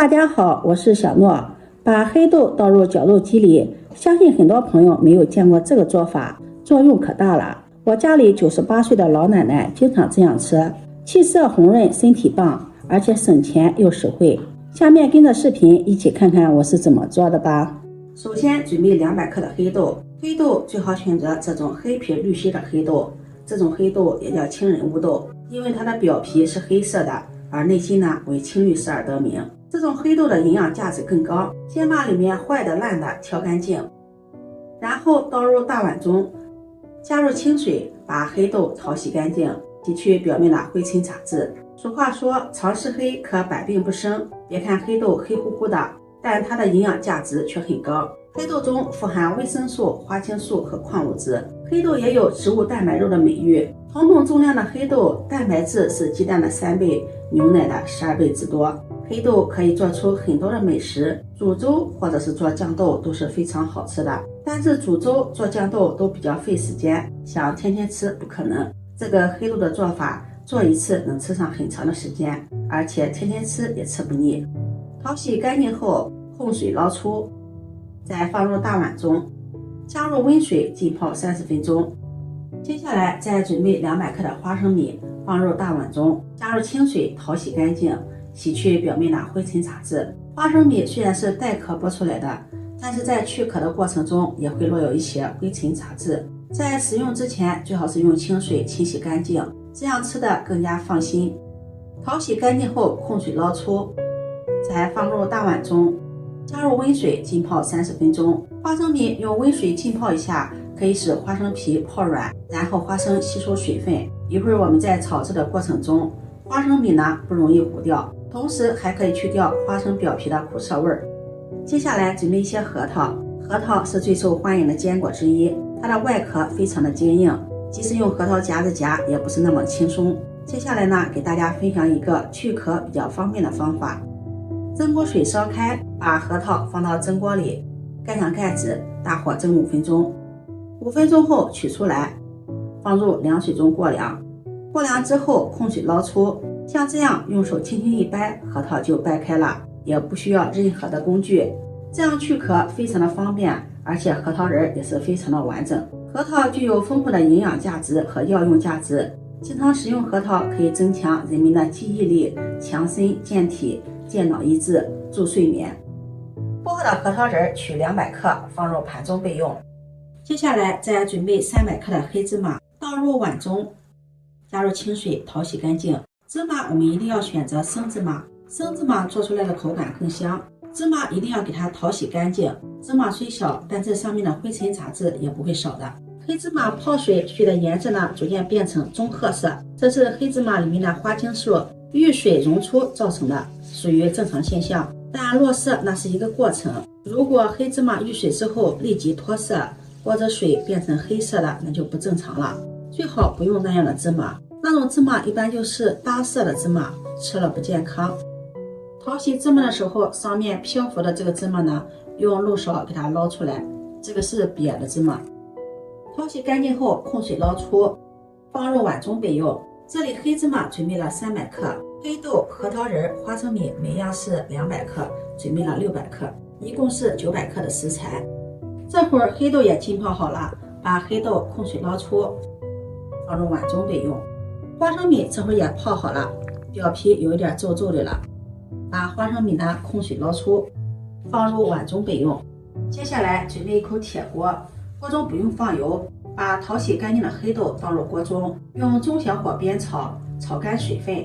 大家好，我是小诺。把黑豆倒入绞肉机里，相信很多朋友没有见过这个做法，作用可大了。我家里98岁的老奶奶经常这样吃，气色红润，身体棒，而且省钱又实惠。下面跟着视频一起看看我是怎么做的吧。首先准备200克的黑豆，黑豆最好选择这种黑皮绿心的黑豆，这种黑豆也叫青人乌豆，因为它的表皮是黑色的，而内心呢为青绿色而得名。这种黑豆的营养价值更高。先把里面坏的烂的挑干净，然后倒入大碗中，加入清水，把黑豆淘洗干净，洗去表面的灰尘杂质。俗话说常吃黑可百病不生，别看黑豆黑乎乎的，但它的营养价值却很高。黑豆中富含维生素、花青素和矿物质，黑豆也有植物蛋白肉的美誉。同等重量的黑豆，蛋白质是鸡蛋的3倍，牛奶的12倍之多。黑豆可以做出很多的美食，煮粥或者是做酱豆都是非常好吃的。但是煮粥做酱豆都比较费时间，想天天吃不可能。这个黑豆的做法，做一次能吃上很长的时间，而且天天吃也吃不腻。淘洗干净后控水捞出，再放入大碗中，加入温水浸泡30分钟。接下来再准备200克的花生米，放入大碗中，加入清水淘洗干净，洗去表面的灰尘杂质。花生米虽然是带壳剥出来的，但是在去壳的过程中也会落有一些灰尘杂质，在使用之前最好是用清水清洗干净，这样吃的更加放心。淘洗干净后控水捞出，再放入大碗中，加入温水浸泡30分钟。花生米用温水浸泡一下，可以使花生皮泡软，然后花生吸收水分。一会儿我们在炒制的过程中，花生米呢不容易糊掉，同时还可以去掉花生表皮的苦涩味儿。接下来准备一些核桃，核桃是最受欢迎的坚果之一，它的外壳非常的坚硬，即使用核桃夹子夹也不是那么轻松。接下来呢，给大家分享一个去壳比较方便的方法。蒸锅水烧开，把核桃放到蒸锅里，盖上盖子，大火蒸5分钟。5分钟后取出来，放入凉水中过凉。过凉之后控水捞出，像这样用手轻轻一掰，核桃就掰开了，也不需要任何的工具。这样去壳非常的方便，而且核桃仁也是非常的完整。核桃具有丰富的营养价值和药用价值，经常食用核桃可以增强人们的记忆力，强身健体，健脑益智，助睡眠。剥好的核桃仁取200克，放入盘中备用。接下来再准备300克的黑芝麻，倒入碗中，加入清水淘洗干净。芝麻我们一定要选择生芝麻，生芝麻做出来的口感更香。芝麻一定要给它淘洗干净，芝麻虽小，但这上面的灰尘杂质也不会少的。黑芝麻泡水取的颜色呢，逐渐变成棕褐色，这是黑芝麻里面的花青素遇水溶出造成的，属于正常现象。但落色那是一个过程，如果黑芝麻遇水之后立即脱色，或者水变成黑色的，那就不正常了。最好不用那样的芝麻，那种芝麻一般就是搭色的芝麻，吃了不健康。淘洗芝麻的时候，上面漂浮的这个芝麻呢，用漏勺给它捞出来，这个是瘪的芝麻。淘洗干净后控水捞出，放入碗中备用。这里黑芝麻准备了300克，黑豆、核桃仁、花生米每样是200克，准备了600克，一共是900克的食材。这会儿黑豆也浸泡好了，把黑豆控水捞出，放入碗中备用。花生米这会儿也泡好了，表皮有一点皱皱的了，把花生米呢控水捞出，放入碗中备用。接下来准备一口铁锅，锅中不用放油，把淘洗干净的黑豆倒入锅中，用中小火煸炒，炒干水分。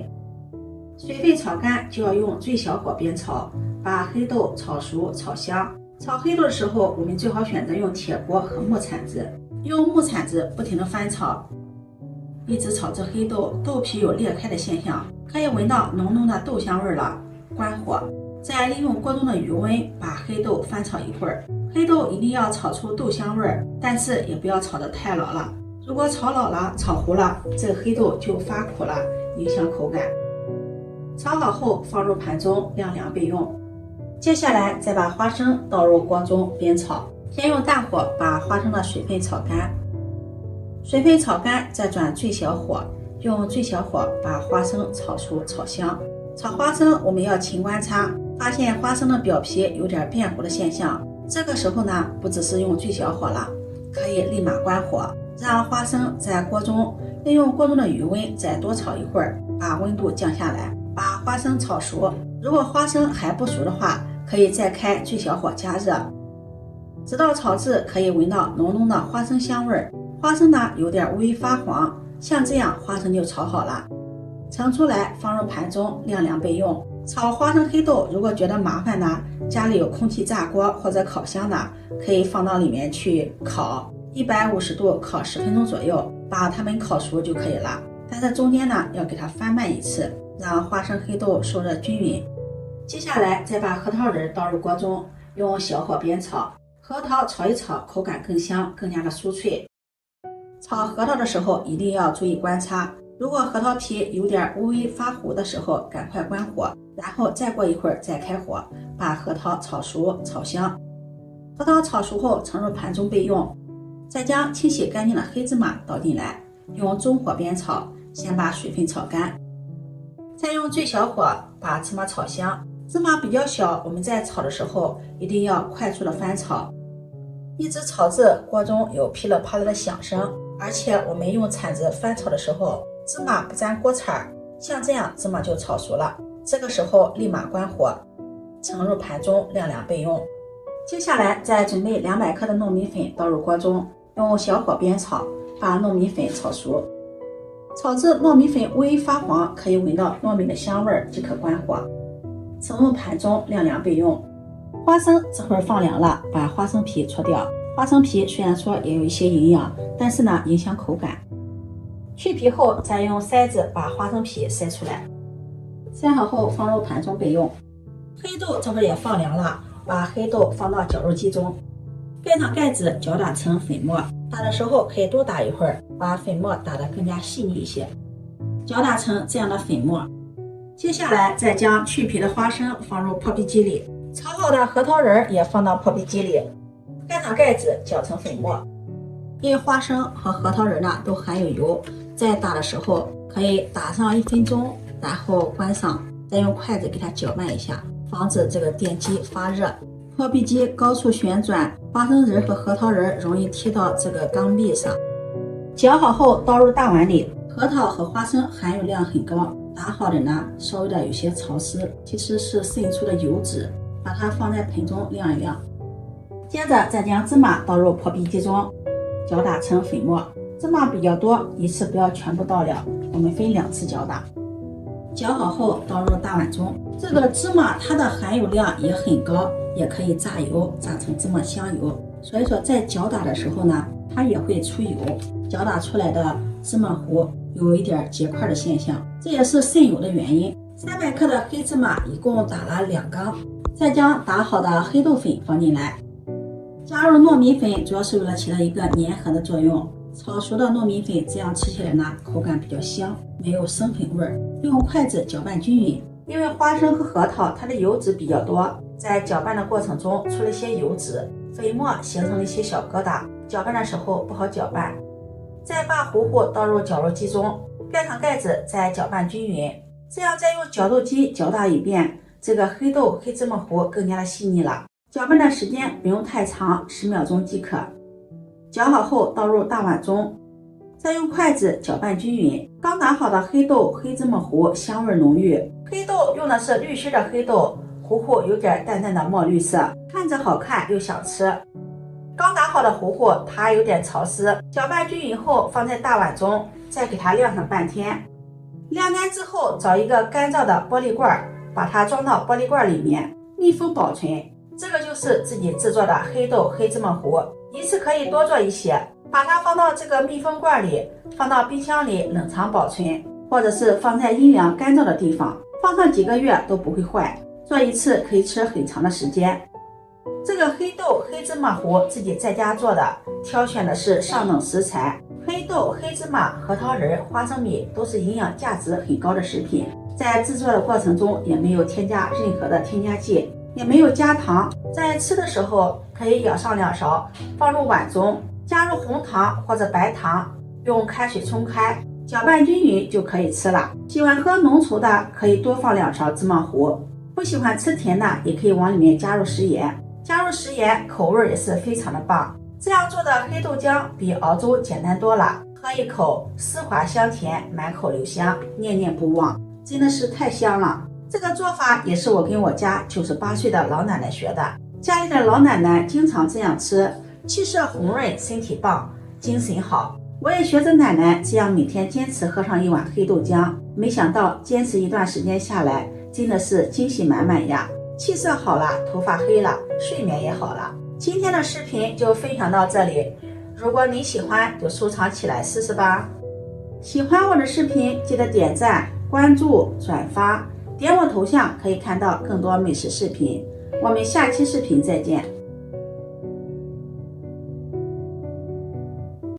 水分炒干就要用最小火煸炒，把黑豆炒熟炒香。炒黑豆的时候，我们最好选择用铁锅和木铲子，用木铲子不停的翻炒，一直炒至黑豆豆皮有裂开的现象，可以闻到浓浓的豆香味了。关火，再利用锅中的余温把黑豆翻炒一会儿。黑豆一定要炒出豆香味儿，但是也不要炒得太老了。如果炒老了、炒糊了，这个黑豆就发苦了，影响口感。炒好后放入盘中晾凉备用。接下来再把花生倒入锅中煸炒，先用大火把花生的水分炒干，水分炒干再转最小火，用最小火把花生炒熟炒香。炒花生我们要勤观察，发现花生的表皮有点变糊的现象，这个时候呢，不只是用最小火了，可以立马关火，让花生在锅中，利用锅中的余温再多炒一会儿，把温度降下来，把花生炒熟。如果花生还不熟的话，可以再开最小火加热，直到炒至可以闻到浓浓的花生香味，花生呢有点微发黄，像这样花生就炒好了。盛出来放入盘中晾凉备用。炒花生黑豆如果觉得麻烦呢，家里有空气炸锅或者烤箱的，可以放到里面去烤，150度烤10分钟左右，把它们烤熟就可以了。但是中间呢要给它翻拌一次，让花生黑豆受热均匀。接下来再把核桃仁倒入锅中，用小火煸炒，核桃炒一炒，口感更香，更加的酥脆。炒核桃的时候一定要注意观察，如果核桃皮有点微微发糊的时候，赶快关火，然后再过一会儿再开火，把核桃炒熟炒香。核桃炒熟后盛入盘中备用。再将清洗干净的黑芝麻倒进来，用中火煸炒，先把水分炒干，再用最小火把芝麻炒香。芝麻比较小，我们在炒的时候一定要快速的翻炒，一直炒至锅中有噼里啪啦的响声，而且我们用铲子翻炒的时候，芝麻不沾锅铲，像这样芝麻就炒熟了。这个时候立马关火，盛入盘中晾凉备用。接下来再准备200克的糯米粉倒入锅中，用小火煸炒，把糯米粉炒熟。炒至糯米粉微发黄，可以闻到糯米的香味即可关火，盛入盘中晾凉备用。花生这会儿放凉了，把花生皮搓掉。花生皮虽然说也有一些营养，但是呢影响口感。去皮后再用筛子把花生皮筛出来，筛好后放入盘中备用。黑豆这会儿也放凉了，把黑豆放到绞肉机中，盖上盖子搅打成粉末。打的时候可以多打一会儿，把粉末打得更加细腻一些，搅打成这样的粉末。接下来再将去皮的花生放入破壁机里，炒好的核桃仁也放到破壁机里，盖上盖子搅成粉末。因为花生和核桃仁呢都含有油，在打的时候可以打上1分钟，然后关上，再用筷子给它搅拌一下，防止这个电机发热。破壁机高速旋转，花生仁和核桃仁容易贴到这个缸壁上。搅好后倒入大碗里，核桃和花生含油量很高，打好的呢稍微的有些潮湿，其实是渗出的油脂，把它放在盆中晾一晾。接着再将芝麻倒入破壁机中，搅打成粉末。芝麻比较多，一次不要全部倒了，我们分2次搅打。搅好后倒入大碗中。这个芝麻它的含油量也很高，也可以榨油，榨成芝麻香油。所以说在搅打的时候呢，它也会出油，搅打出来的芝麻糊有一点结块的现象，这也是渗油的原因。300克的黑芝麻一共打了2缸，再将打好的黑豆粉放进来，加入糯米粉，主要是为了起到一个粘合的作用。炒熟的糯米粉这样吃起来呢，口感比较香，没有生粉味儿。用筷子搅拌均匀。因为花生和核桃它的油脂比较多，在搅拌的过程中出了一些油脂，粉末形成了一些小疙瘩，搅拌的时候不好搅拌。再把糊糊倒入绞肉机中，盖上盖子，再搅拌均匀。这样再用绞肉机搅打一遍，这个黑豆黑芝麻糊更加的细腻了。搅拌的时间不用太长，10秒钟即可。搅好后倒入大碗中，再用筷子搅拌均匀。刚打好的黑豆黑芝麻糊香味浓郁，黑豆用的是绿心的黑豆，糊糊有点淡淡的墨绿色，看着好看又想吃。刚打好的糊糊它有点潮湿，搅拌均匀后放在大碗中，再给它晾上半天。晾干之后找一个干燥的玻璃罐，把它装到玻璃罐里面密封保存。这个就是自己制作的黑豆黑芝麻糊，一次可以多做一些，把它放到这个密封罐里，放到冰箱里冷藏保存，或者是放在阴凉干燥的地方，放上几个月都不会坏，做一次可以吃很长的时间。这个黑豆黑芝麻糊自己在家做的，挑选的是上等食材，黑豆黑芝麻核桃仁花生米都是营养价值很高的食品，在制作的过程中也没有添加任何的添加剂，也没有加糖。在吃的时候可以舀上2勺，放入碗中，加入红糖或者白糖，用开水冲开，搅拌均匀就可以吃了。喜欢喝浓稠的可以多放2勺芝麻糊。不喜欢吃甜的，也可以往里面加入食盐，加入食盐口味也是非常的棒。这样做的黑豆浆比熬粥简单多了，喝一口丝滑香甜，满口留香，念念不忘，真的是太香了。这个做法也是我跟我家98岁的老奶奶学的，家里的老奶奶经常这样吃，气色红润，身体棒，精神好。我也学着奶奶这样每天坚持喝上一碗黑豆浆，没想到坚持一段时间下来，真的是惊喜满满呀！气色好了，头发黑了，睡眠也好了。今天的视频就分享到这里，如果你喜欢就收藏起来试试吧。喜欢我的视频记得点赞、关注、转发，点我头像可以看到更多美食视频。我们下期视频再见。